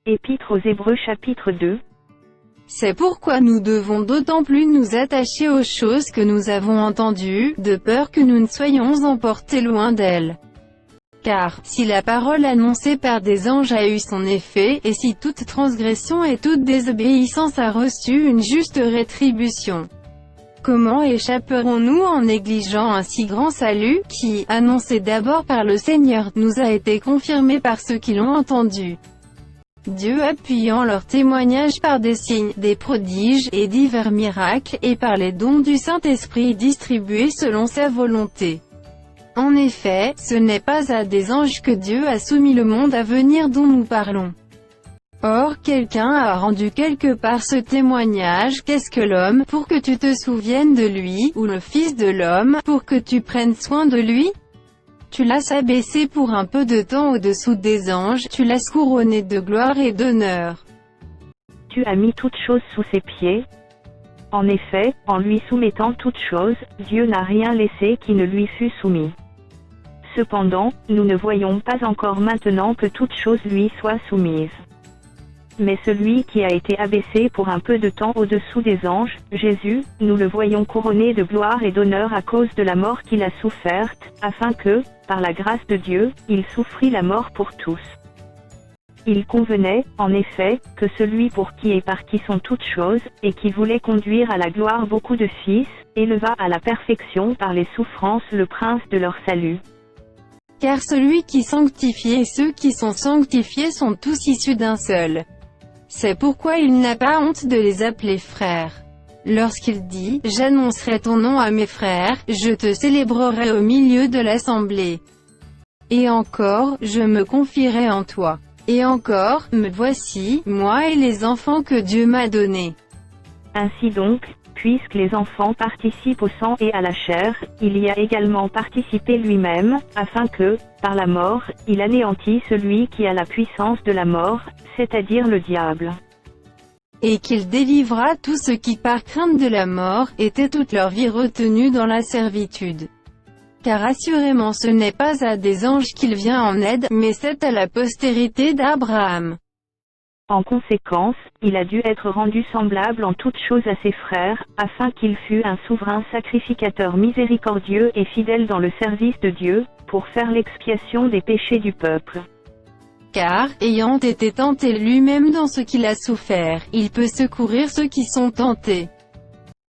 Épître aux Hébreux chapitre 2. C'est pourquoi nous devons d'autant plus nous attacher aux choses que nous avons entendues, de peur que nous ne soyons emportés loin d'elles. Car, si la parole annoncée par des anges a eu son effet, et si toute transgression et toute désobéissance a reçu une juste rétribution, comment échapperons-nous en négligeant un si grand salut, qui, annoncé d'abord par le Seigneur, nous a été confirmé par ceux qui l'ont entendu? Dieu appuyant leur témoignage par des signes, des prodiges, et divers miracles, et par les dons du Saint-Esprit distribués selon sa volonté. En effet, ce n'est pas à des anges que Dieu a soumis le monde à venir dont nous parlons. Or, quelqu'un a rendu quelque part ce témoignage: qu'est-ce que l'homme, pour que tu te souviennes de lui, ou le Fils de l'homme, pour que tu prennes soin de lui? Tu l'as abaissé pour un peu de temps au-dessous des anges, tu l'as couronné de gloire et d'honneur. Tu as mis toutes choses sous ses pieds. En effet, en lui soumettant toutes choses, Dieu n'a rien laissé qui ne lui fût soumis. Cependant, nous ne voyons pas encore maintenant que toutes choses lui soient soumises. Mais celui qui a été abaissé pour un peu de temps au-dessous des anges, Jésus, nous le voyons couronné de gloire et d'honneur à cause de la mort qu'il a soufferte, afin que, par la grâce de Dieu, il souffrit la mort pour tous. Il convenait, en effet, que celui pour qui est parti sont toutes choses, et qui voulait conduire à la gloire beaucoup de fils, éleva à la perfection par les souffrances le prince de leur salut. Car celui qui sanctifie et ceux qui sont sanctifiés sont tous issus d'un seul. C'est pourquoi il n'a pas honte de les appeler frères. Lorsqu'il dit « J'annoncerai ton nom à mes frères, je te célébrerai au milieu de l'assemblée. Et encore, je me confierai en toi. Et encore, me voici, moi et les enfants que Dieu m'a donnés. » Ainsi donc, puisque les enfants participent au sang et à la chair, il y a également participé lui-même, afin que, par la mort, il anéantit celui qui a la puissance de la mort, c'est-à-dire le diable. Et qu'il délivra tous ceux qui par crainte de la mort, étaient toute leur vie retenus dans la servitude. Car assurément ce n'est pas à des anges qu'il vient en aide, mais c'est à la postérité d'Abraham. En conséquence, il a dû être rendu semblable en toutes choses à ses frères, afin qu'il fût un souverain sacrificateur miséricordieux et fidèle dans le service de Dieu, pour faire l'expiation des péchés du peuple. Car, ayant été tenté lui-même dans ce qu'il a souffert, il peut secourir ceux qui sont tentés.